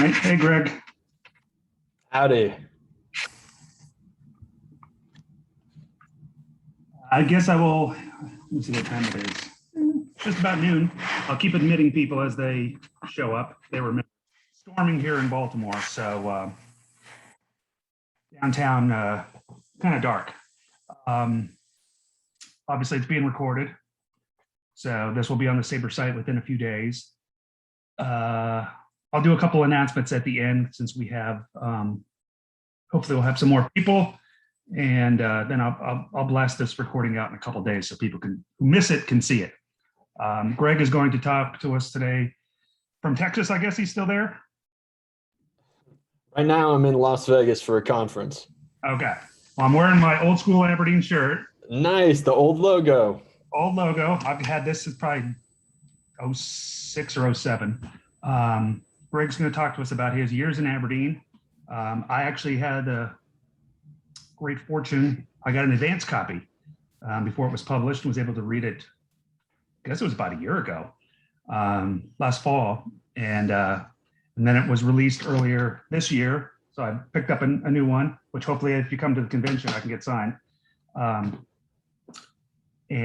right. Hey, Greg. Howdy. I guess I will, let me see what time it is. Just about noon. I'll keep admitting people as they show up. They were storming here in Baltimore, so downtown, kind of dark. Obviously, it's being recorded, so this will be on the SABR site within a few days. I'll do a couple announcements at the end since we have, hopefully we'll have some more people, and then I'll blast this recording out in a couple of days so people who miss it can see it. Greg is going to talk to us today from Texas. I guess he's still there. Right now I'm in Las Vegas for a conference. Okay. Well, I'm wearing my old school Aberdeen shirt. Nice, the old logo. Old logo. I've had this since probably 06 or 07. Greg's going to talk to us about his years in Aberdeen. I actually had the great fortune. I got an advance copy before it was published and was able to read it. I guess it was about a year ago, last fall. And then it was released earlier this year. So I picked up a new one, which hopefully if you come to the convention, I can get signed. He's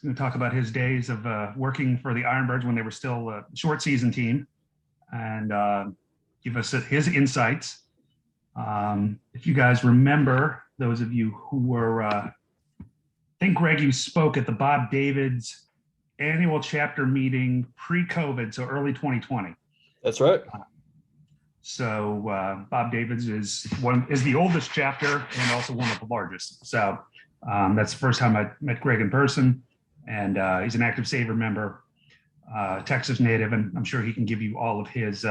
going to talk about his days of working for the IronBirds when they were still a short season team, and give us his insights. If you guys remember, those of you who were, I think Greg, you spoke at the Bob Davids annual chapter meeting pre-COVID, so early 2020. That's right. So Bob Davids is the oldest chapter and also one of the largest. So that's the first time I met Greg in person, and he's an active SABR member, Texas native, and I'm sure he can give you all of his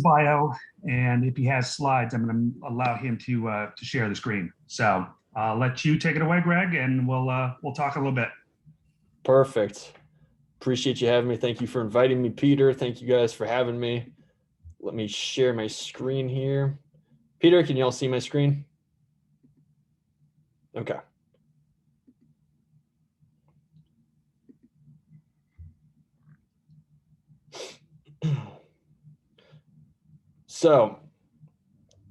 bio. And if he has slides, I'm going to allow him to share the screen. So I'll let you take it away, Greg, and we'll talk a little bit. Perfect. Appreciate you having me. Thank you for inviting me, Peter. Thank you guys for having me. Let me share my screen here. Peter, can you all see my screen? Okay. So,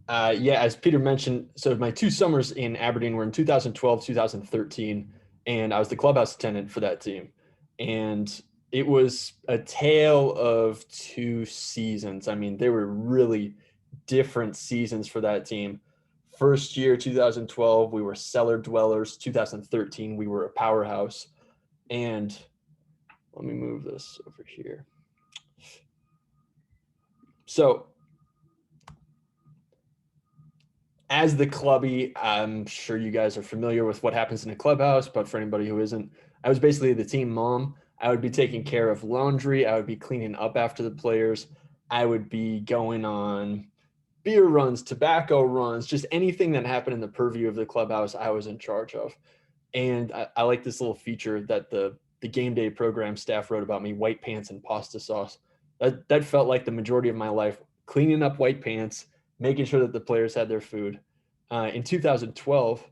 yeah, as Peter mentioned, so my 2 summers in Aberdeen were in 2012, 2013, and I was the clubhouse attendant for that team. And it was a tale of 2 seasons. I mean, they were really different seasons for that team. First year, 2012, we were cellar dwellers. 2013, we were a powerhouse. And let me move this over here. So as the clubbie, I'm sure you guys are familiar with what happens in a clubhouse, but for anybody who isn't, I was basically the team mom. I would be taking care of laundry. I would be cleaning up after the players. I would be going on beer runs, tobacco runs, just anything that happened in the purview of the clubhouse, I was in charge of. And I like this little feature that the game day program staff wrote about me, white pants and pasta sauce. That felt like the majority of my life, cleaning up white pants, making sure that the players had their food. In 2012,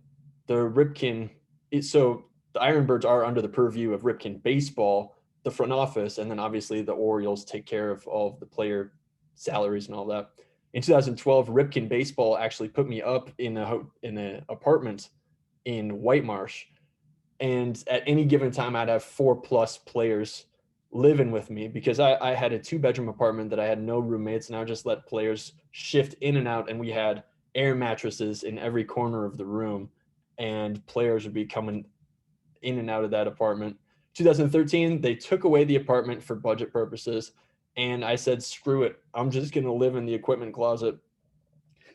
so the IronBirds are under the purview of Ripken Baseball, the front office, and then obviously the Orioles take care of all of the player salaries and all that. In 2012, Ripken Baseball actually put me up in an apartment in White Marsh, and at any given time, I'd have 4+ players living with me because I had a 2-bedroom apartment that I had no roommates, and I would just let players shift in and out, and we had air mattresses in every corner of the room, and players would be coming in and out of that apartment. 2013, they took away the apartment for budget purposes, and I said, screw it, I'm just going to live in the equipment closet.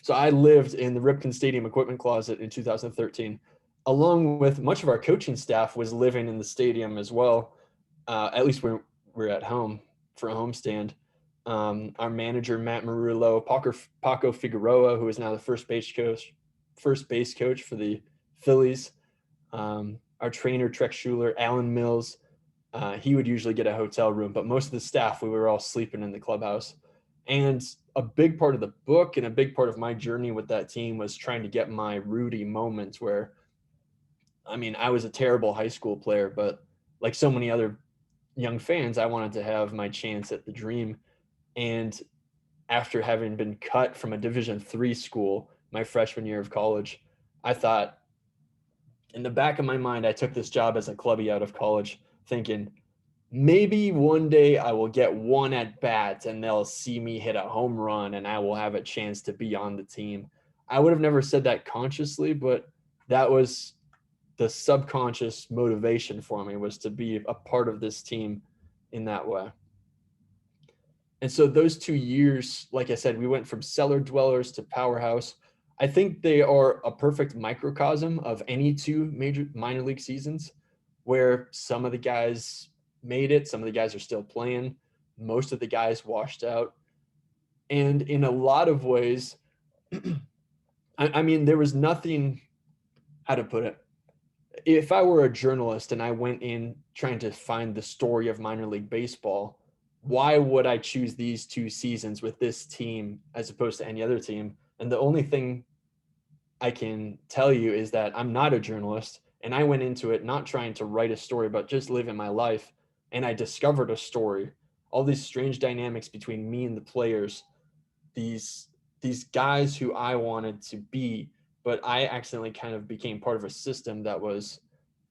So I lived in the Ripken Stadium equipment closet in 2013, along with much of our coaching staff was living in the stadium as well. At least we're at home for a homestand. Our manager, Matt Merullo, Paco Figueroa, who is now the first base coach for the Phillies. Our trainer, Trek Schuler, Alan Mills, he would usually get a hotel room, but most of the staff, we were all sleeping in the clubhouse. And a big part of the book and a big part of my journey with that team was trying to get my Rudy moments where, I mean, I was a terrible high school player, but like so many other young fans, I wanted to have my chance at the dream. And after having been cut from a Division III school my freshman year of college, I thought, in the back of my mind, I took this job as a clubbie out of college thinking, maybe one day I will get one at bat and they'll see me hit a home run and I will have a chance to be on the team. I would have never said that consciously, but that was the subconscious motivation for me, was to be a part of this team in that way. And so those 2 years, like I said, we went from cellar dwellers to powerhouse. I think they are a perfect microcosm of any two major minor league seasons, where some of the guys made it, some of the guys are still playing, most of the guys washed out. And in a lot of ways, I mean, there was nothing, how to put it, if I were a journalist and I went in trying to find the story of minor league baseball, why would I choose these 2 seasons with this team as opposed to any other team? And the only thing I can tell you is that I'm not a journalist, and I went into it not trying to write a story, but just living my life. And I discovered a story, all these strange dynamics between me and the players, these guys who I wanted to be, but I accidentally kind of became part of a system that was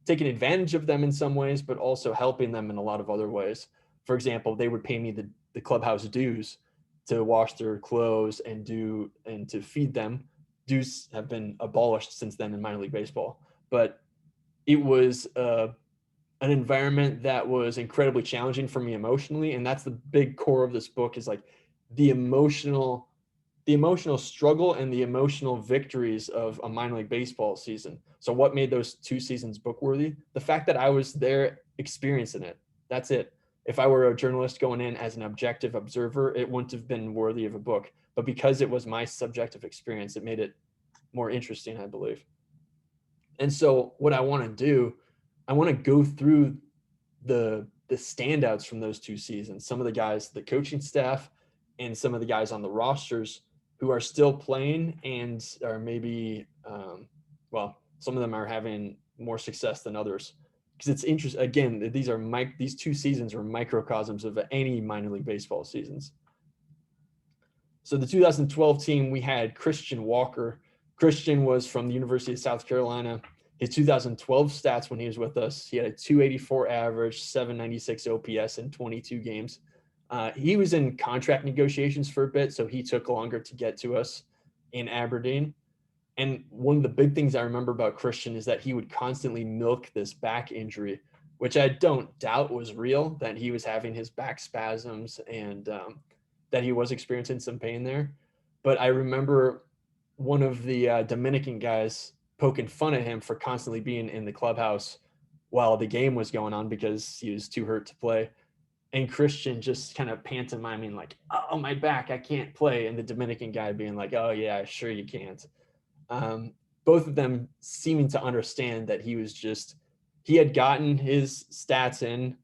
taking advantage of them in some ways, but also helping them in a lot of other ways. For example, they would pay me the clubhouse dues to wash their clothes and to feed them. Dues have been abolished since then in minor league baseball, but it was an environment that was incredibly challenging for me emotionally. And that's the big core of this book, is like the emotional struggle and the emotional victories of a minor league baseball season. So what made those 2 seasons book worthy? The fact that I was there experiencing it. That's it. If I were a journalist going in as an objective observer, it wouldn't have been worthy of a book. But because it was my subjective experience, it made it more interesting, I believe. And so what I want to do, I want to go through the standouts from those 2 seasons, some of the guys, the coaching staff, and some of the guys on the rosters who are still playing and are maybe, some of them are having more success than others. Because it's interesting, again, these 2 seasons are microcosms of any minor league baseball seasons. So the 2012 team, we had Christian Walker. Christian was from the University of South Carolina. His 2012 stats when he was with us, he had a 284 average, 796 OPS in 22 games. He was in contract negotiations for a bit, so he took longer to get to us in Aberdeen. And one of the big things I remember about Christian is that he would constantly milk this back injury, which I don't doubt was real, that he was having his back spasms and that he was experiencing some pain there. But I remember one of the Dominican guys poking fun at him for constantly being in the clubhouse while the game was going on because he was too hurt to play. And Christian just kind of pantomiming like, oh, my back, I can't play. And the Dominican guy being like, oh, yeah, sure you can't. Both of them seeming to understand that he had gotten his stats in.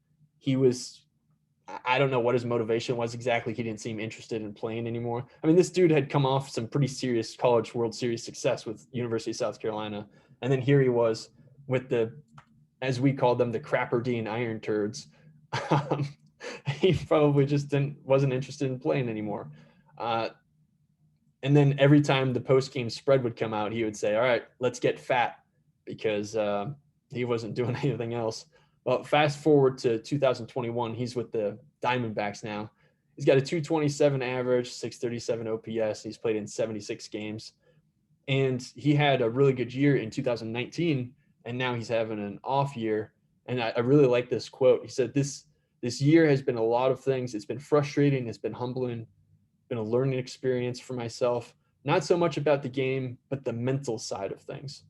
I don't know what his motivation was exactly. He didn't seem interested in playing anymore. I mean, this dude had come off some pretty serious college World Series success with University of South Carolina. And then here he was with as we called them, the Aberdeen IronBirds. He probably just wasn't interested in playing anymore. And then every time the post-game spread would come out, he would say, all right, let's get fat, because he wasn't doing anything else. Well, fast forward to 2021, he's with the Diamondbacks now. He's got a 227 average, 637 OPS. He's played in 76 games. And he had a really good year in 2019, and now he's having an off year. And I really like this quote. He said, this year has been a lot of things. It's been frustrating. It's been humbling. Been a learning experience for myself. Not so much about the game, but the mental side of things.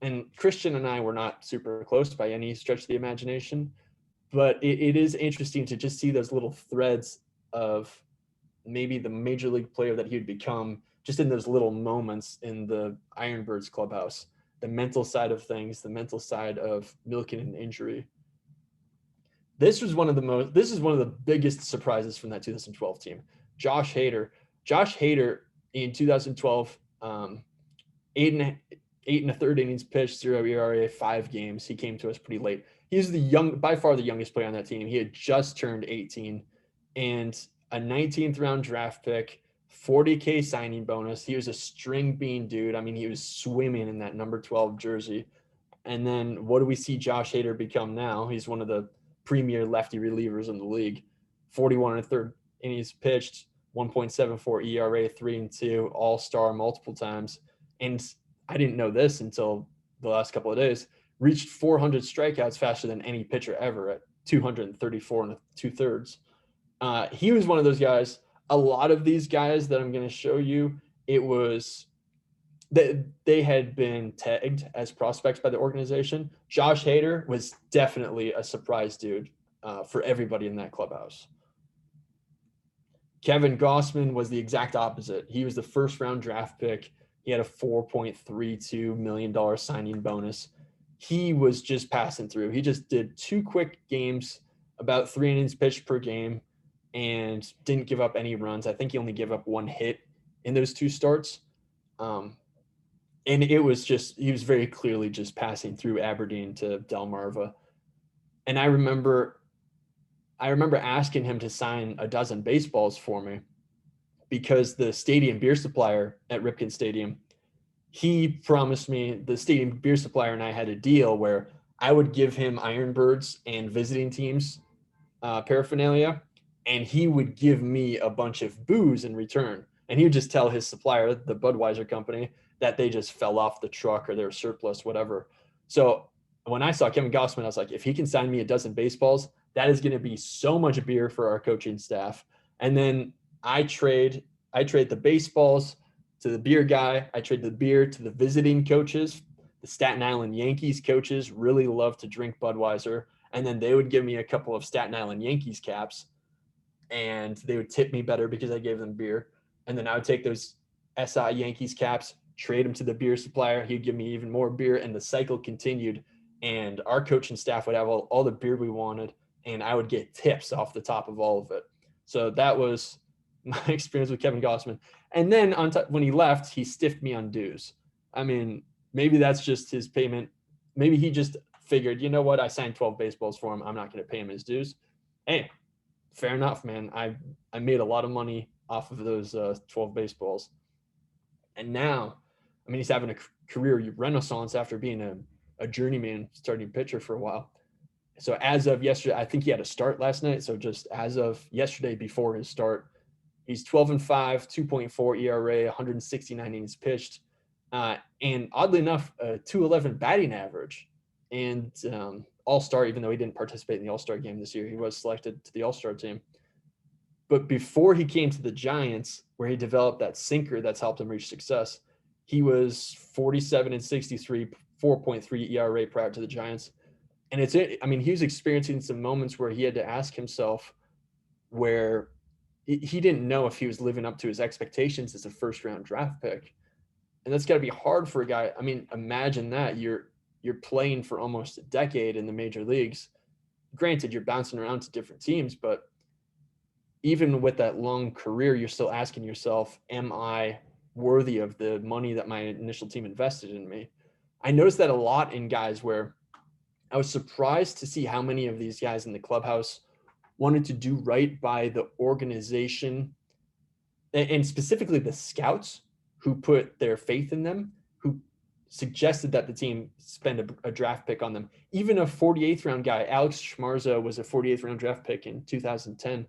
And Christian and I were not super close by any stretch of the imagination, but it is interesting to just see those little threads of maybe the major league player that he would become just in those little moments in the IronBirds clubhouse, the mental side of things, the mental side of milking an injury. This is one of the biggest surprises from that 2012 team. Josh Hader in 2012, 8 1/3 innings pitched, 0 ERA, 5 games. He came to us pretty late. He's by far the youngest player on that team. He had just turned 18, and a 19th round draft pick, $40K signing bonus. He was a string bean dude. I mean, he was swimming in that number 12 jersey. And then what do we see Josh Hader become now? He's one of the premier lefty relievers in the league. 41 and a third innings pitched, 1.74 ERA, 3-2, all-star multiple times. And I didn't know this until the last couple of days. Reached 400 strikeouts faster than any pitcher ever at 234 and 2/3. He was one of those guys. A lot of these guys that I'm going to show you, it was that they had been tagged as prospects by the organization. Josh Hader was definitely a surprise dude for everybody in that clubhouse. Kevin Gausman was the exact opposite. He was the first round draft pick. He had a $4.32 million signing bonus. He was just passing through. He just did 2 quick games, about 3 innings pitched per game, and didn't give up any runs. I think he only gave up 1 hit in those 2 starts. And it was just, he was very clearly just passing through Aberdeen to Delmarva. And I remember asking him to sign a dozen baseballs for me because the stadium beer supplier at Ripken Stadium, he promised me, the stadium beer supplier and I had a deal where I would give him IronBirds and visiting teams paraphernalia, and he would give me a bunch of booze in return. And he would just tell his supplier, the Budweiser company, that they just fell off the truck or they were surplus, whatever. So when I saw Kevin Gausman, I was like, if he can sign me a dozen baseballs, that is going to be so much beer for our coaching staff. And then I trade the baseballs to the beer guy. I trade the beer to the visiting coaches. The Staten Island Yankees coaches really love to drink Budweiser. And then they would give me a couple of Staten Island Yankees caps, and they would tip me better because I gave them beer. And then I would take those SI Yankees caps, trade them to the beer supplier. He'd give me even more beer, and the cycle continued. And our coaching staff would have all the beer we wanted, and I would get tips off the top of all of it. So that was my experience with Kevin Gausman. And then when he left, he stiffed me on dues. I mean, maybe that's just his payment. Maybe he just figured, you know what, I signed 12 baseballs for him. I'm not going to pay him his dues. Hey, fair enough, man. I made a lot of money off of those 12 baseballs. And now, I mean, he's having a career renaissance after being a journeyman starting pitcher for a while. So as of yesterday, I think he had a start last night. So just as of yesterday before his start, he's 12-5, 2.4 ERA, 169 innings pitched. And oddly enough, a 211 batting average. And all-star, even though he didn't participate in the all-star game this year, he was selected to the all-star team. But before he came to the Giants, where he developed that sinker that's helped him reach success, he was 47-63, 4.3 ERA prior to the Giants. And he was experiencing some moments where he had to ask himself where he didn't know if he was living up to his expectations as a first-round draft pick. And that's got to be hard for a guy. I mean, imagine that. You're playing for almost a decade in the major leagues. Granted, you're bouncing around to different teams, but even with that long career, you're still asking yourself, am I worthy of the money that my initial team invested in me? I noticed that a lot in guys where I was surprised to see how many of these guys in the clubhouse wanted to do right by the organization, and specifically the scouts who put their faith in them, who suggested that the team spend a draft pick on them. Even a 48th round guy, Alex Schmarza, was a 48th round draft pick in 2010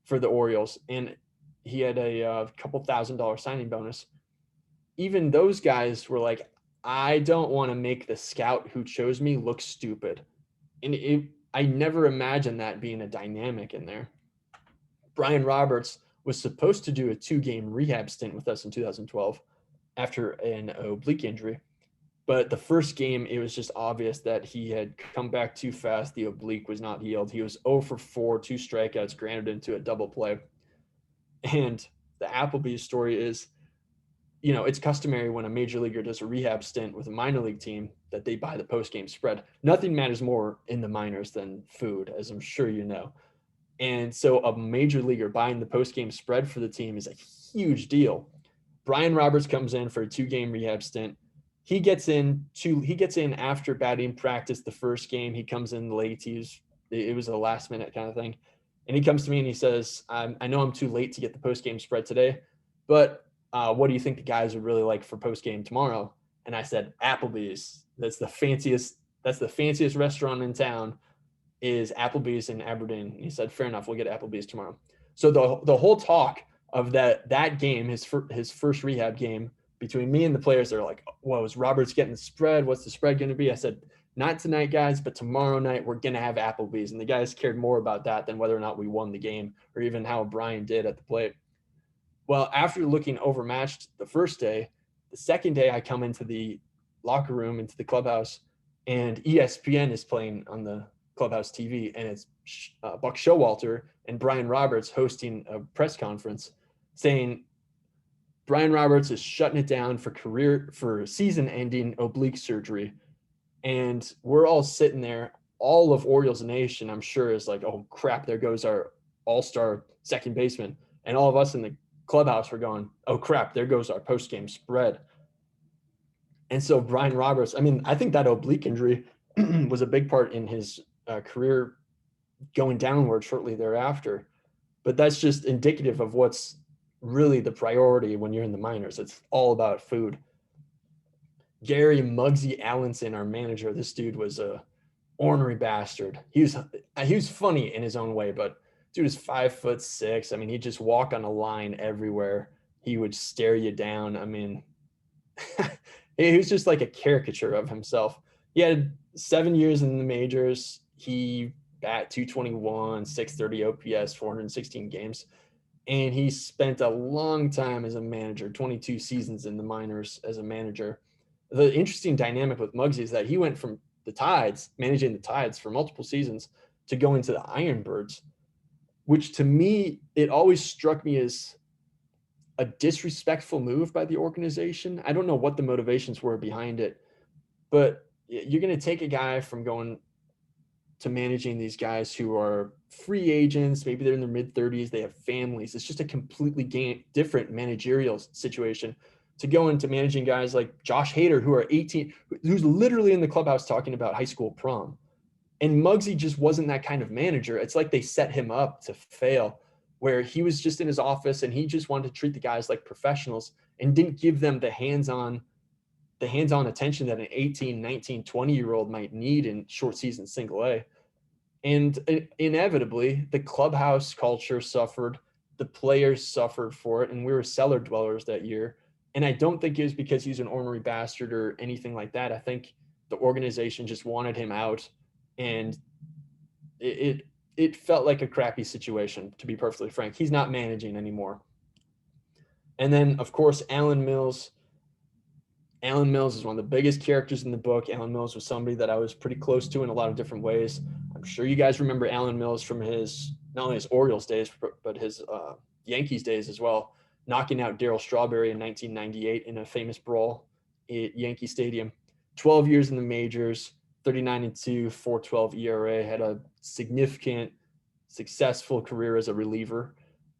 for the Orioles, and he had a couple $1,000 signing bonus. Even those guys were like, I don't want to make the scout who chose me look stupid. And I never imagined that being a dynamic in there. Brian Roberts was supposed to do a 2-game rehab stint with us in 2012 after an oblique injury. But the first game, it was just obvious that he had come back too fast. The oblique was not healed. He was 0 for 4, 2 strikeouts, grounded into a double play. And the Applebee's story is, it's customary when a major leaguer does a rehab stint with a minor league team that they buy the post-game spread. Nothing matters more in the minors than food, as I'm sure you know. And so a major leaguer buying the post-game spread for the team is a huge deal. Brian Roberts comes in for a 2-game rehab stint. He gets in after batting practice the first game. He comes in late. It was a last minute kind of thing. And he comes to me and he says, I know I'm too late to get the post-game spread today, but what do you think the guys would really like for post-game tomorrow? And I said, Applebee's. That's the fanciest restaurant in town, is Applebee's in Aberdeen. And he said, fair enough, we'll get Applebee's tomorrow. So the whole talk of that game, his first rehab game, between me and the players, they're like, well, is Roberts getting the spread? What's the spread going to be? I said, not tonight, guys, but tomorrow night we're going to have Applebee's. And the guys cared more about that than whether or not we won the game or even how Brian did at the plate. Well, after looking overmatched the first day, the second day I come into the locker room, into the clubhouse, and ESPN is playing on the clubhouse TV, and it's Buck Showalter and Brian Roberts hosting a press conference saying Brian Roberts is shutting it down for season-ending oblique surgery. And we're all sitting there. All of Orioles Nation, I'm sure, is like, oh, crap, there goes our all-star second baseman. And all of us in the clubhouse were going, oh, crap, there goes our post-game spread. And so Brian Roberts, I mean, I think that oblique injury was a big part in his career going downward shortly thereafter. But that's just indicative of what's really the priority when you're in the minors. It's all about food. Gary Muggsy Allenson, our manager, this dude was a ornery bastard. He was funny in his own way, but dude is 5'6". I mean, he'd just walk on a line everywhere. He would stare you down. I mean, he was just like a caricature of himself. He had 7 years in the majors. He bat 221, 630 OPS, 416 games. And he spent a long time as a manager, 22 seasons in the minors as a manager. The interesting dynamic with Muggsy is that he went from the Tides, managing the Tides for multiple seasons, to going to the IronBirds, which to me, it always struck me as a disrespectful move by the organization. I don't know what the motivations were behind it, but you're going to take a guy from going to managing these guys who are free agents, maybe they're in their mid-30s, they have families. It's just a completely different managerial situation, to go into managing guys like Josh Hader, who are 18, who's literally in the clubhouse talking about high school prom. And Muggsy just wasn't that kind of manager. It's like they set him up to fail, where he was just in his office and he just wanted to treat the guys like professionals and didn't give them the hands-on attention that an 18, 19, 20-year-old might need in short season single A. And inevitably, the clubhouse culture suffered, the players suffered for it, and we were cellar dwellers that year. And I don't think it was because he's an ornery bastard or anything like that. I think the organization just wanted him out, and it felt like a crappy situation, to be perfectly frank. He's not managing anymore. And then, of course, Alan Mills. Alan Mills is one of the biggest characters in the book. Alan Mills was somebody that I was pretty close to in a lot of different ways. I'm sure you guys remember Alan Mills from his, not only his Orioles days, but his Yankees days as well, knocking out Darryl Strawberry in 1998 in a famous brawl at Yankee Stadium. 12 years in the majors, 39-2, 4.12 ERA, had a significant, successful career as a reliever,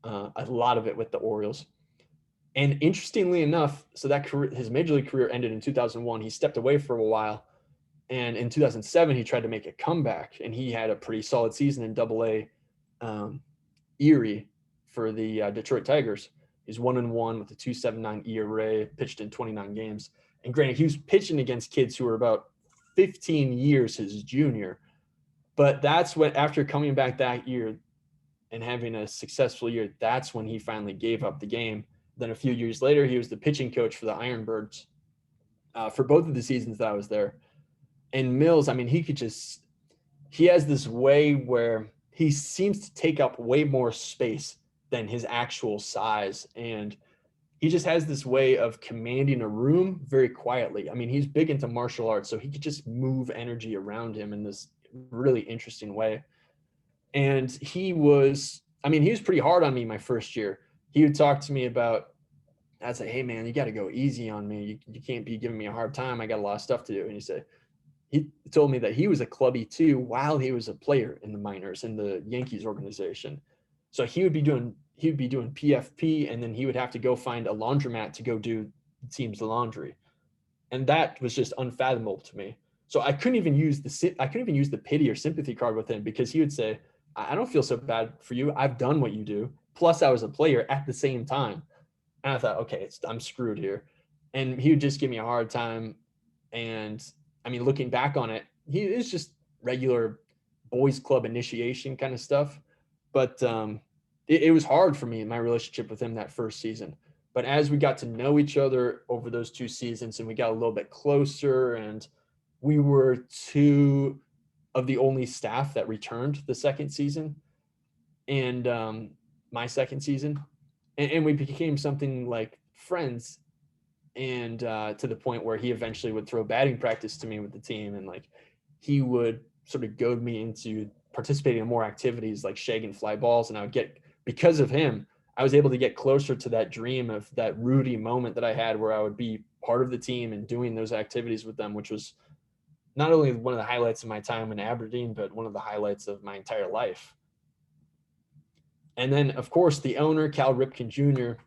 a lot of it with the Orioles. And interestingly enough, so that career, his major league career ended in 2001. He stepped away for a while. And in 2007, he tried to make a comeback, and he had a pretty solid season in Double-A Erie for the Detroit Tigers. He's 1-1 with a 2.79 ERA, pitched in 29 games. And granted, he was pitching against kids who were about 15 years his junior. But that's when, after coming back that year and having a successful year, that's when he finally gave up the game. Then a few years later, he was the pitching coach for the IronBirds for both of the seasons that I was there. And Mills, I mean, he has this way where he seems to take up way more space than his actual size. And he just has this way of commanding a room very quietly. I mean, he's big into martial arts, so he could just move energy around him in this really interesting way. And he was pretty hard on me my first year. He would talk to me about, I'd say, hey, man, you got to go easy on me. You can't be giving me a hard time. I got a lot of stuff to do. And he told me that he was a clubbie too while he was a player in the minors in the Yankees organization. So he would be doing PFP, and then he would have to go find a laundromat to go do the team's laundry. And that was just unfathomable to me. So I couldn't even use the pity or sympathy card with him, because he would say, I don't feel so bad for you. I've done what you do. Plus I was a player at the same time. And I thought, okay, I'm screwed here. And he would just give me a hard time. And I mean, looking back on it, he is just regular boys club initiation kind of stuff. But it was hard for me in my relationship with him that first season. But as we got to know each other over those 2 seasons and we got a little bit closer, and we were 2 of the only staff that returned the second season and my second season. And we became something like friends, and to the point where he eventually would throw batting practice to me with the team, and like he would sort of goad me into participating in more activities like shagging fly balls. And I would get, because of him, I was able to get closer to that dream of that Rudy moment that I had where I would be part of the team and doing those activities with them, which was not only one of the highlights of my time in Aberdeen, but one of the highlights of my entire life. And then, of course, the owner, Cal Ripken Jr.,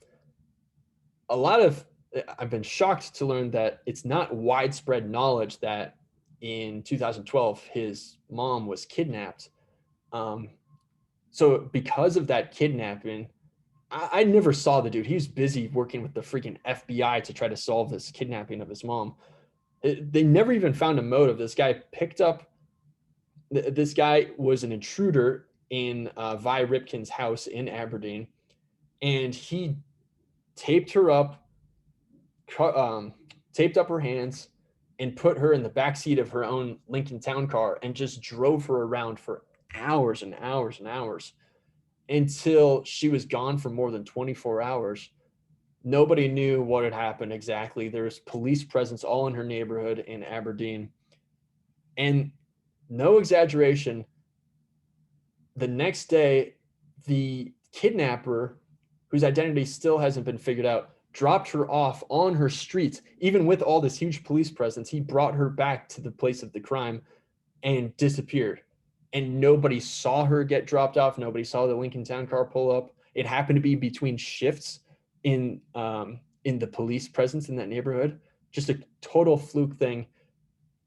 I've been shocked to learn that it's not widespread knowledge that in 2012, his mom was kidnapped. So because of that kidnapping, I never saw the dude. He was busy working with the freaking FBI to try to solve this kidnapping of his mom. They never even found a motive. This guy was an intruder in Vi Ripken's house in Aberdeen, and he taped her up, taped up her hands, and put her in the backseat of her own Lincoln Town car and just drove her around for hours and hours and hours until she was gone for more than 24 hours. Nobody knew what had happened exactly. There's police presence all in her neighborhood in Aberdeen. And no exaggeration, the next day, the kidnapper, whose identity still hasn't been figured out, dropped her off on her street. Even with all this huge police presence, he brought her back to the place of the crime and disappeared. And nobody saw her get dropped off. Nobody saw the Lincoln Town car pull up. It happened to be between shifts in the police presence in that neighborhood. Just a total fluke thing.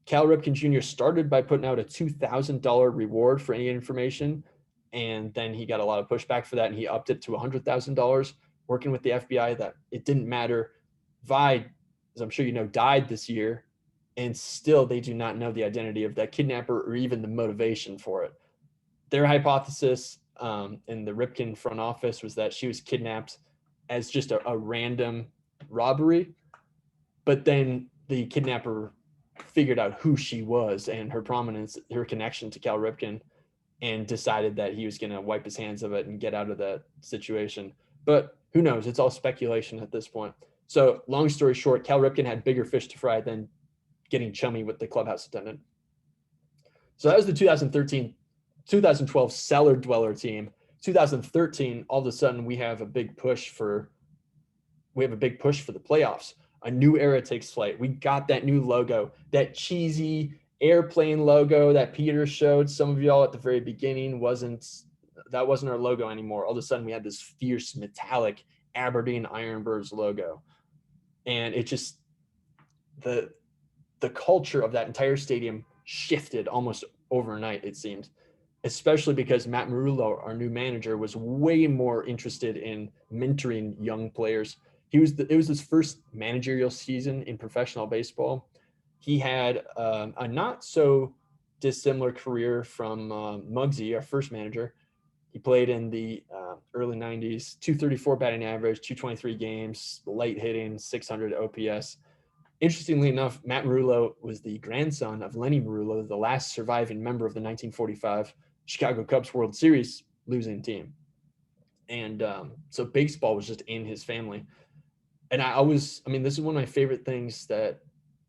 Cal Ripken Jr. started by putting out a $2,000 reward for any information, and then he got a lot of pushback for that, and he upped it to $100,000, working with the FBI, that it didn't matter. Vi, as I'm sure you know, died this year, and still they do not know the identity of that kidnapper or even the motivation for it. Their hypothesis in the Ripken front office was that she was kidnapped as just a random robbery, but then the kidnapper figured out who she was and her prominence, her connection to Cal Ripken, and decided that he was going to wipe his hands of it and get out of that situation. But who knows? It's all speculation at this point. So long story short, Cal Ripken had bigger fish to fry than getting chummy with the clubhouse attendant. So that was the 2012 cellar dweller team. 2013, all of a sudden we have a big push for the playoffs. A new era takes flight. We got that new logo, that cheesy airplane logo that Peter showed some of y'all at the very beginning. That wasn't our logo anymore. All of a sudden we had this fierce metallic Aberdeen IronBirds logo. And it just, the culture of that entire stadium shifted almost overnight, it seemed, especially because Matt Merullo, our new manager, was way more interested in mentoring young players. It was his first managerial season in professional baseball. He had a not so dissimilar career from Muggsy, our first manager. He played in the early 90s, 234 batting average, 223 games, light hitting, 600 OPS. Interestingly enough, Matt Merullo was the grandson of Lenny Merullo, the last surviving member of the 1945 Chicago Cubs World Series losing team. And so baseball was just in his family. And this is one of my favorite things that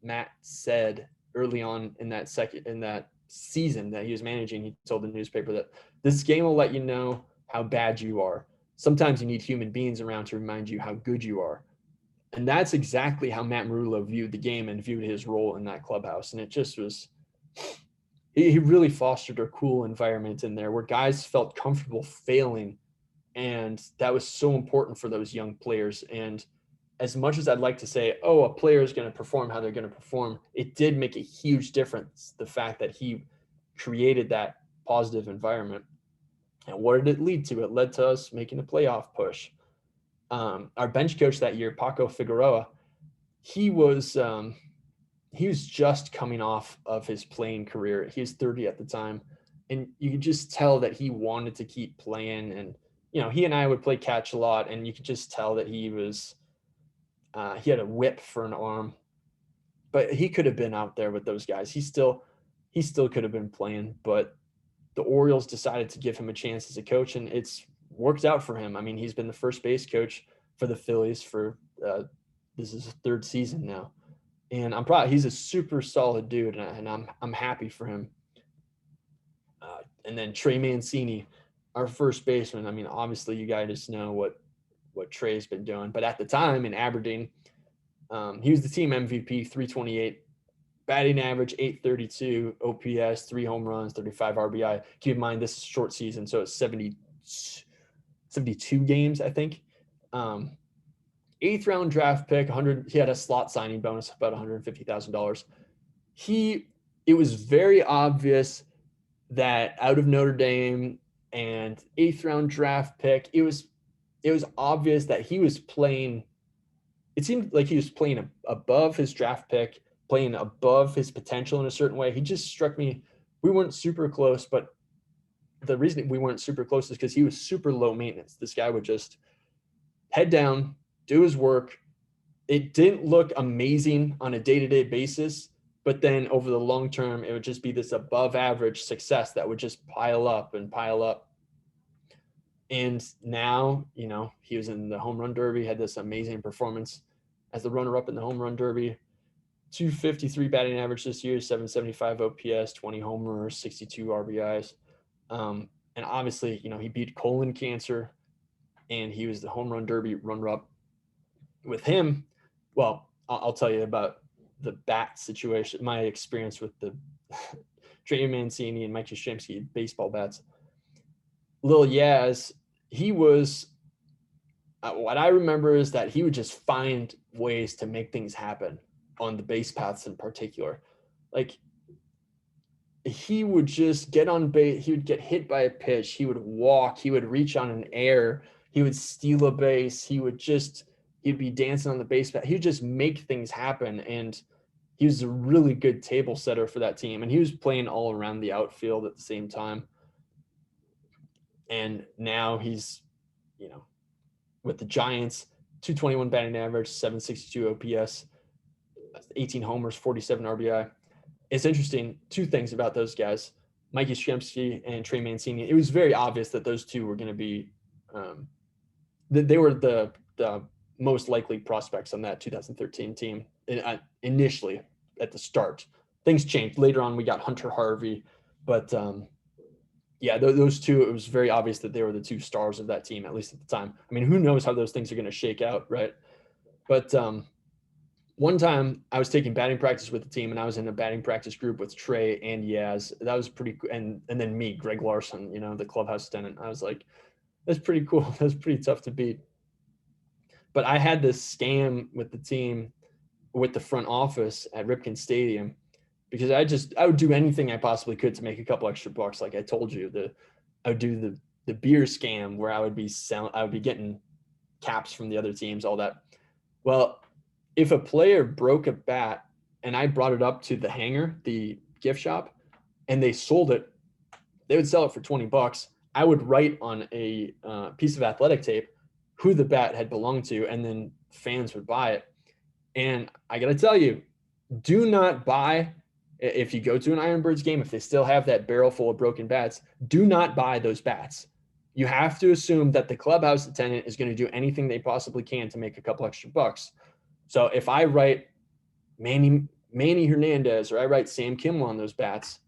Matt said early on in that season that he was managing. He told the newspaper that this game will let you know how bad you are. Sometimes you need human beings around to remind you how good you are. And that's exactly how Matt Merullo viewed the game and viewed his role in that clubhouse. And it just was, he really fostered a cool environment in there where guys felt comfortable failing. And that was so important for those young players. And as much as I'd like to say, oh, a player is going to perform how they're going to perform, it did make a huge difference, the fact that he created that positive environment. And what did it lead to? It led to us making a playoff push. Our bench coach that year, Paco Figueroa, he was just coming off of his playing career. He was 30 at the time. And you could just tell that he wanted to keep playing. And, he and I would play catch a lot. And you could just tell that he had a whip for an arm. But he could have been out there with those guys. He still could have been playing. But the Orioles decided to give him a chance as a coach. And it's worked out for him. I mean, he's been the first base coach for the Phillies for this is his third season now. And he's a super solid dude, and I'm happy for him. And then Trey Mancini, our first baseman. I mean, obviously you guys know what Trey's been doing, but at the time in Aberdeen, he was the team MVP, 328 batting average, 832 OPS, 3 home runs, 35 RBI. Keep in mind this is a short season, so it's 72 games, I think. 8th round draft pick, 100. He had a slot signing bonus, about $150,000. It was very obvious that out of Notre Dame and 8th round draft pick, it was obvious that he was playing. It seemed like he was playing above his draft pick, playing above his potential in a certain way. He just struck me. We weren't super close, but the reason we weren't super close is because he was super low maintenance. This guy would just head down, do his work. It didn't look amazing on a day-to-day basis, but then over the long term, it would just be this above average success that would just pile up and pile up. And now, he was in the home run derby, had this amazing performance as the runner-up in the home run derby. 253 batting average this year, 775 OPS, 20 homers, 62 RBIs. And obviously, he beat colon cancer, and he was the home run derby runner-up. With him, well, I'll tell you about the bat situation, my experience with the Trey Mancini and Mike Yastrzemski baseball bats. Lil Yaz, he was, what I remember is that he would just find ways to make things happen on the base paths in particular. Like, he would just get on base, he would get hit by a pitch, he would walk, he would reach on an air, he would steal a base, he'd be dancing on the base path. He would just make things happen, and he was a really good table setter for that team, and he was playing all around the outfield at the same time. And now he's, with the Giants, 221 batting average, 762 OPS, 18 homers, 47 RBI. It's interesting, 2 things about those guys, Mike Yastrzemski and Trey Mancini. It was very obvious that those 2 were going to be, they were the most likely prospects on that 2013 team initially at the start. Things changed. Later on, we got Hunter Harvey, but those 2, it was very obvious that they were the 2 stars of that team, at least at the time. I mean, who knows how those things are going to shake out, right? But one time I was taking batting practice with the team, and I was in a batting practice group with Trey and Yaz. That was pretty cool. And then me, Greg Larson, the clubhouse attendant. I was like, that's pretty cool. That's pretty tough to beat. But I had this scam with the team, with the front office at Ripken Stadium, because I would do anything I possibly could to make a couple extra bucks. Like I told you, I would do the beer scam where I would be getting caps from the other teams, all that. Well, if a player broke a bat and I brought it up to the hangar, the gift shop, and they sold it, they would sell it for $20. I would write on a piece of athletic tape who the bat had belonged to, and then fans would buy it. And I got to tell you, do not buy, if you go to an IronBirds game, if they still have that barrel full of broken bats, do not buy those bats. You have to assume that the clubhouse attendant is going to do anything they possibly can to make a couple extra bucks. So if I write Manny Hernandez or I write Sam Kimmel on those bats,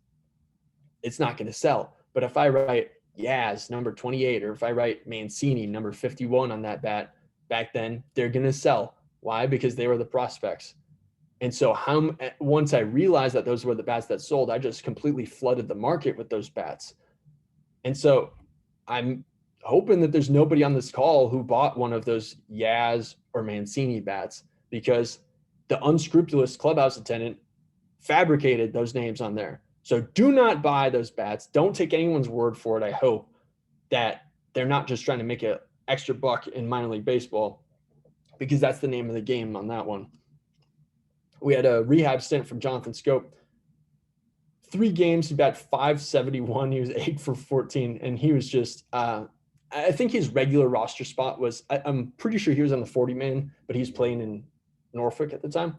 it's not going to sell. But if I write Yaz, number 28, or if I write Mancini, number 51 on that bat, back then, they're going to sell. Why? Because they were the prospects. And so once I realized that those were the bats that sold, I just completely flooded the market with those bats. And so I'm hoping that there's nobody on this call who bought one of those Yaz or Mancini bats, because the unscrupulous clubhouse attendant fabricated those names on there. So do not buy those bats. Don't take anyone's word for it, I hope. that they're not just trying to make an extra buck in minor league baseball, because that's the name of the game on that one. We had a rehab stint from Jonathan Schoop. 3 games, he batted .571. He was 8 for 14, and he was just I think his regular roster spot was, I'm pretty sure he was on the 40-man, but he was playing in Norfolk at the time.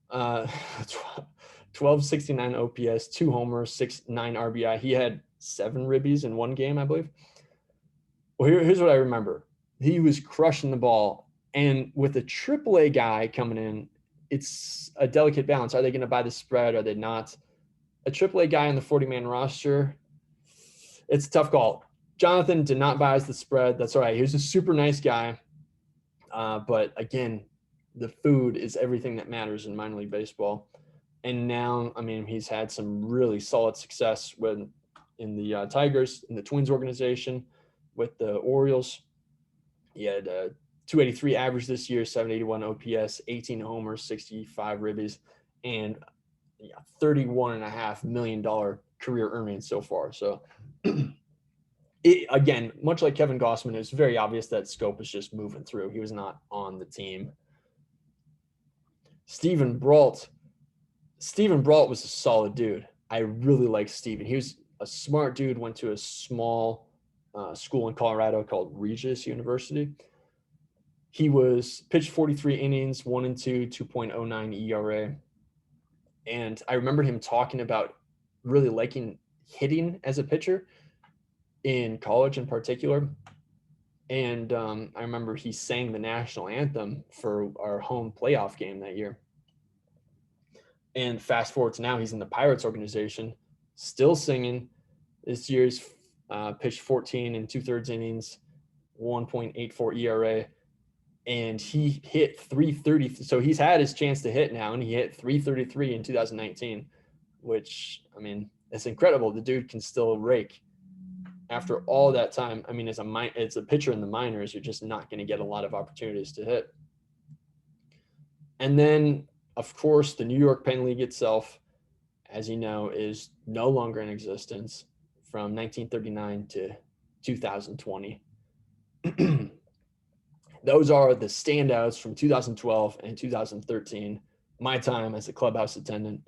1269 OPS, 2 homers, 9 RBI. He had 7 ribbies in 1 game, I believe. Well, here's what I remember. He was crushing the ball, and with a AAA guy coming in, it's a delicate balance. Are they going to buy the spread? Are they not? A AAA guy on the 40-man roster, it's a tough call. Jonathan did not buy us the spread. That's all right. He was a super nice guy. But again, the food is everything that matters in minor league baseball. And now, I mean, he's had some really solid success in the Tigers, in the Twins organization, with the Orioles. He had 283 average this year, 781 OPS, 18 homers, 65 ribbies, and $31.5 million career earnings so far. So, again, much like Kevin Gausman, it was very obvious that Schoop was just moving through. He was not on the team. Steven Brault was a solid dude. I really liked Steven. He was a smart dude, went to a small school in Colorado called Regis University. He pitched 43 innings, 1 and 2, 2.09 ERA. And I remember him talking about really liking hitting as a pitcher in college in particular. And I remember he sang the national anthem for our home playoff game that year. And fast forward to now, he's in the Pirates organization, still singing. This year's pitched 14 and 2/3 innings, 1.84 ERA. And he hit 330. So he's had his chance to hit now, and he hit 333 in 2019, which, I mean, it's incredible. The dude can still rake after all that time. I mean, as a pitcher in the minors, you're just not going to get a lot of opportunities to hit. And then, of course, the New York-Penn League itself, as you know, is no longer in existence from 1939 to 2020. Those are the standouts from 2012 and 2013, my time as a clubhouse attendant.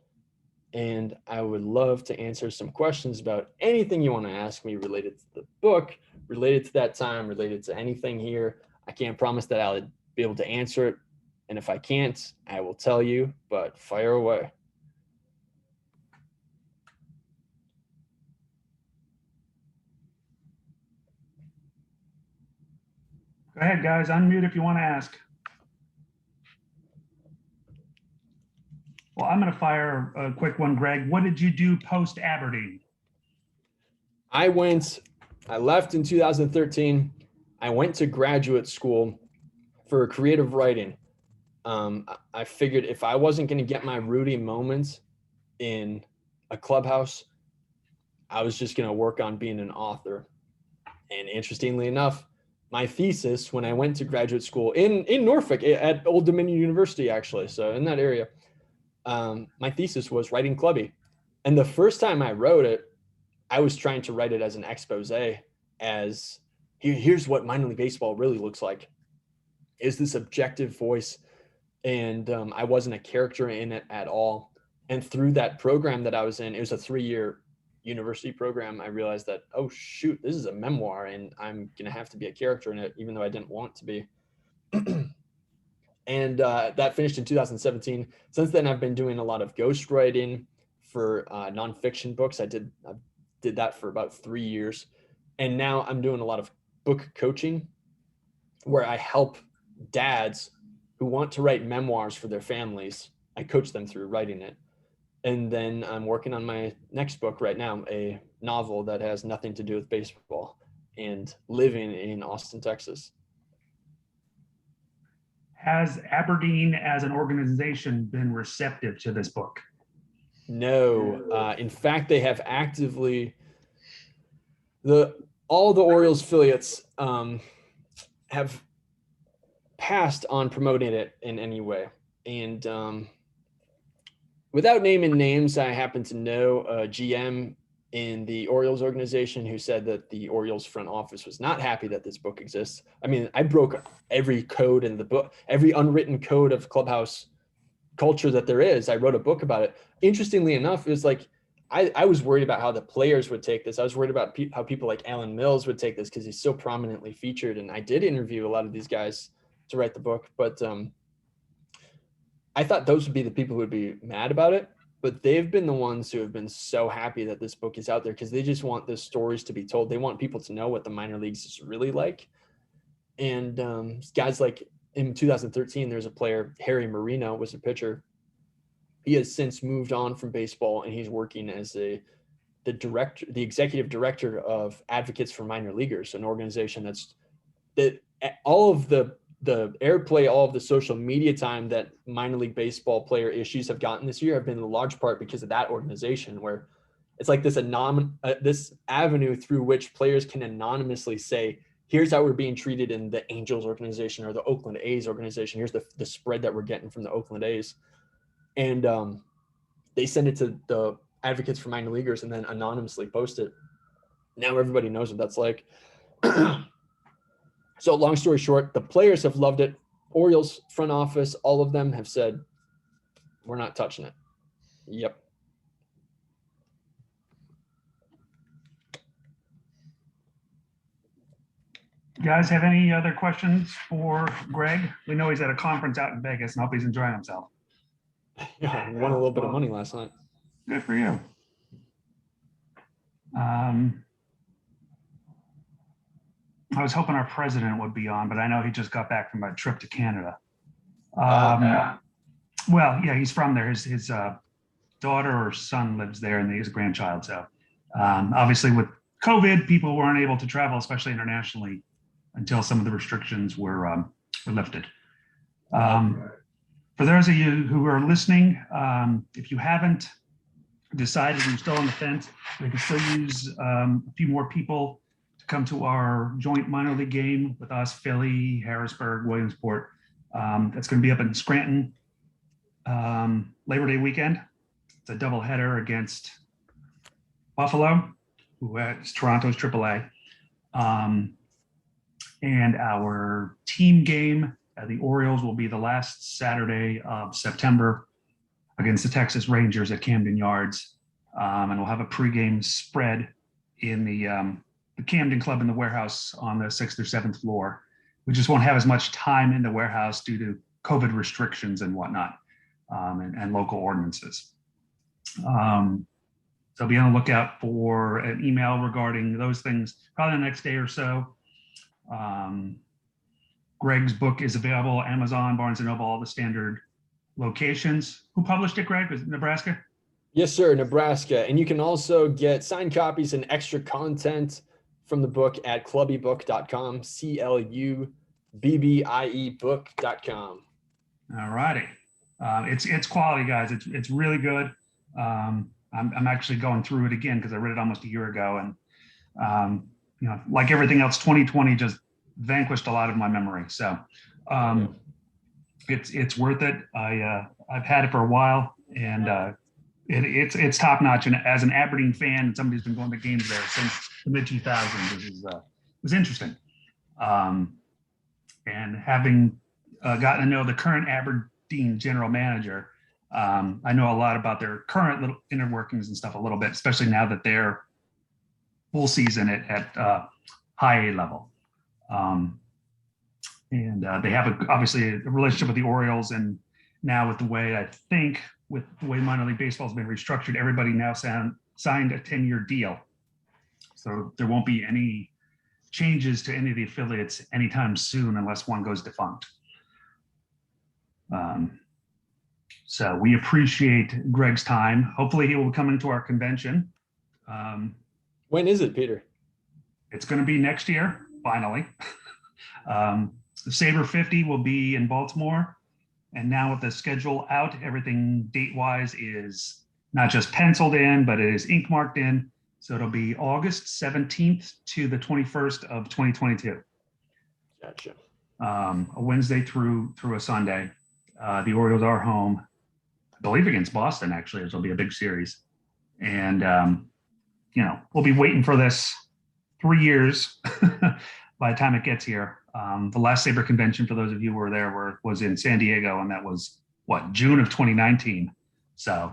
And I would love to answer some questions about anything you want to ask me related to the book, related to that time, related to anything here. I can't promise that I'll be able to answer it. And if I can't, I will tell you, but fire away. Go ahead, guys. Unmute if you want to ask. Well, I'm going to fire a quick one, Greg. What did you do post Aberdeen? I left in 2013. I went to graduate school for creative writing. I figured if I wasn't going to get my Rudy moments in a clubhouse, I was just going to work on being an author. And interestingly enough, my thesis when I went to graduate school in Norfolk at Old Dominion University, actually, so in that area, my thesis was writing Clubbie. And the first time I wrote it, I was trying to write it as an expose, as here's what minor league baseball really looks like, is this objective voice. And I wasn't a character in it at all. And through that program that I was in, it was a 3-year university program, I realized that, oh shoot, this is a memoir and I'm going to have to be a character in it, even though I didn't want to be. And that finished in 2017. Since then, I've been doing a lot of ghostwriting for nonfiction books. I did that for about 3 years. And now I'm doing a lot of book coaching where I help dads who want to write memoirs for their families. I coach them through writing it. And then I'm working on my next book right now, a novel that has nothing to do with baseball, and living in Austin, Texas. Has Aberdeen as an organization been receptive to this book? No. In fact, they have actively, all the Orioles affiliates have passed on promoting it in any way. And without naming names, I happen to know a GM in the Orioles organization who said that the Orioles front office was not happy that this book exists. I mean, I broke every code in the book, every unwritten code of clubhouse culture that there is. I wrote a book about it. Interestingly enough, it was like, I was worried about how the players would take this. I was worried about how people like Alan Mills would take this because he's so prominently featured. And I did interview a lot of these guys to write the book, but I thought those would be the people who would be mad about it. But they've been the ones who have been so happy that this book is out there because they just want the stories to be told. They want people to know what the minor leagues is really like. And guys like in 2013, there's a player, Harry Marino was a pitcher. He has since moved on from baseball and he's working as the executive director of Advocates for Minor Leaguers, an organization that all of the airplay, all of the social media time that minor league baseball player issues have gotten this year have been in large part because of that organization, where it's like this this avenue through which players can anonymously say, here's how we're being treated in the Angels organization or the Oakland A's organization. Here's the spread that we're getting from the Oakland A's. And they send it to the Advocates for Minor Leaguers and then anonymously post it. Now everybody knows what that's like. So long story short, the players have loved it. Orioles front office, all of them have said, we're not touching it. Yep. You guys have any other questions for Greg? We know he's at a conference out in Vegas and hope he's enjoying himself. Yeah, I won a little bit of money last night. Good for you. I was hoping our president would be on, but I know he just got back from a trip to Canada. Well, yeah, he's from there. His daughter or son lives there, and he's a grandchild. So obviously with COVID, people weren't able to travel, especially internationally, until some of the restrictions were lifted. For those of you who are listening, if you haven't decided you're still on the fence, we can still use a few more people to come to our joint minor league game with us, Philly, Harrisburg, Williamsport. That's going to be up in Scranton Labor Day weekend. It's a doubleheader against Buffalo, who is Toronto's AAA. And our team game at the Orioles will be the last Saturday of September against the Texas Rangers at Camden Yards. And we'll have a pregame spread in the Camden Club in the warehouse on the 6th or 7th floor. We just won't have as much time in the warehouse due to COVID restrictions and whatnot, and local ordinances. So be on the lookout for an email regarding those things probably the next day or so. Greg's book is available Amazon, Barnes & Noble, all the standard locations. Who published it, Greg? Was it Nebraska? Yes, sir, Nebraska. And you can also get signed copies and extra content from the book at clubbiebook.com, CLUBBIE book.com. All righty. It's quality, guys. It's really good. I'm actually going through it again because I read it almost a year ago, and like everything else, 2020 just vanquished a lot of my memory. So it's worth it. I've had it for a while, and it's top notch. And as an Aberdeen fan, and somebody who's been going to games there since the mid 2000s, it was interesting. And having gotten to know the current Aberdeen general manager, I know a lot about their current little inner workings and stuff a little bit, especially now that they're full season at high A level. And they have obviously a relationship with the Orioles, and now with the way with the way minor league baseball has been restructured, everybody now signed a 10-year deal. So there won't be any changes to any of the affiliates anytime soon unless one goes defunct. So we appreciate Greg's time. Hopefully he will come into our convention. When is it, Peter? It's going to be next year, finally. The SABR 50 will be in Baltimore. And now with the schedule out, everything date-wise is not just penciled in, but it is ink marked in. So it'll be August 17th to the 21st of 2022. Gotcha. A Wednesday through a Sunday. The Orioles are home, I believe against Boston, actually. It'll be a big series. And we'll be waiting for this 3 years by the time it gets here. The last SABR convention, for those of you who were there, was in San Diego, and that was June of 2019. So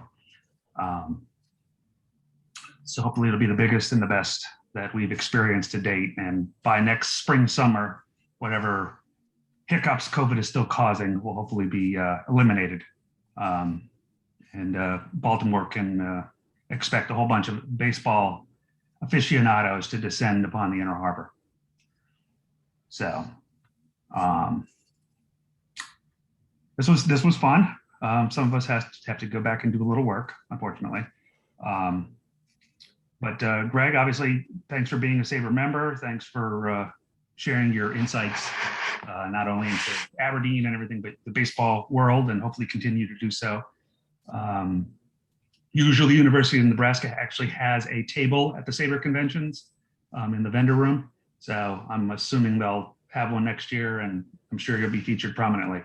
hopefully it'll be the biggest and the best that we've experienced to date. And by next spring, summer, whatever hiccups COVID is still causing will hopefully be eliminated. And Baltimore can expect a whole bunch of baseball aficionados to descend upon the Inner Harbor. So this was fun. Some of us have to go back and do a little work, unfortunately. But Greg, obviously, thanks for being a SABR member. Thanks for sharing your insights, not only into Aberdeen and everything, but the baseball world, and hopefully continue to do so. Usually, University of Nebraska actually has a table at the SABR conventions in the vendor room. So I'm assuming they'll have one next year, and I'm sure you'll be featured prominently,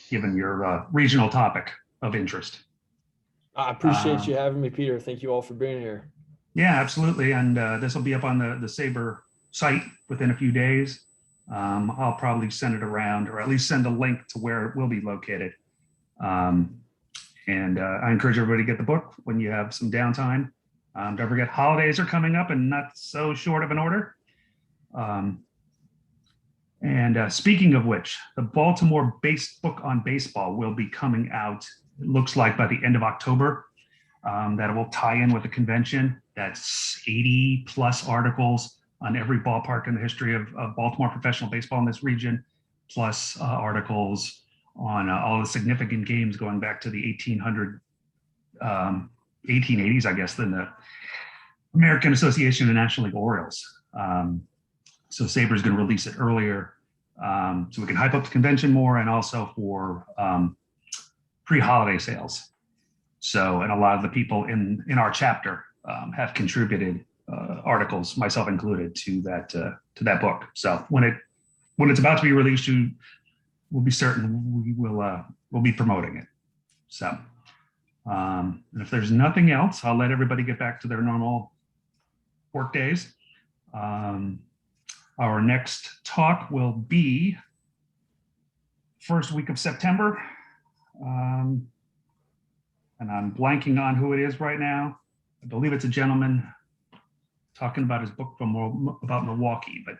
given your regional topic of interest. I appreciate you having me, Peter. Thank you all for being here. Yeah, absolutely. And this will be up on the SABR site within a few days. I'll probably send it around, or at least send a link to where it will be located. And I encourage everybody to get the book when you have some downtime. Don't forget, holidays are coming up and not so short of an order. And speaking of which, the Baltimore book on baseball will be coming out, it looks like, by the end of October. That will tie in with the convention. That's 80 plus articles on every ballpark in the history of Baltimore professional baseball in this region, plus articles on all the significant games going back to the 1880s, I guess, than the American Association of National League Orioles. So SABR is going to release it earlier, so we can hype up the convention more, and also for pre-holiday sales. So, and a lot of the people in our chapter have contributed articles, myself included, to that book. So when it's about to be released, we'll be certain we'll be promoting it. So, and if there's nothing else, I'll let everybody get back to their normal work days. Our next talk will be first week of September. And I'm blanking on who it is right now. I believe it's a gentleman talking about his book about Milwaukee, but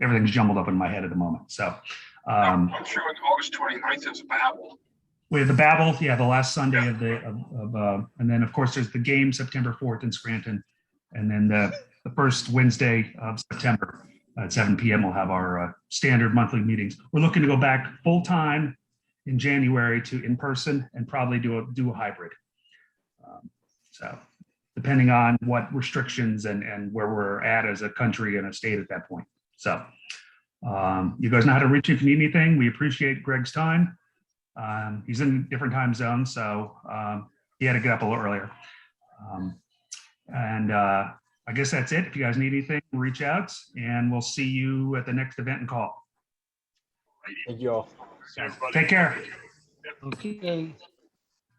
everything's jumbled up in my head at the moment. So I'm sure on August 29th there's a Babel. We have the Babel, yeah, the last Sunday of and then of course there's the game September 4th in Scranton, and then the first Wednesday of September at 7 p.m. we'll have our standard monthly meetings. We're looking to go back full time in January to in person, and probably do a hybrid. So depending on what restrictions and where we're at as a country and a state at that point. So you guys know how to reach if you need anything. We appreciate Greg's time. He's in different time zones, so he had to get up a little earlier. I guess that's it. If you guys need anything, reach out, and we'll see you at the next event and call. Thank you all. Take care. Okay.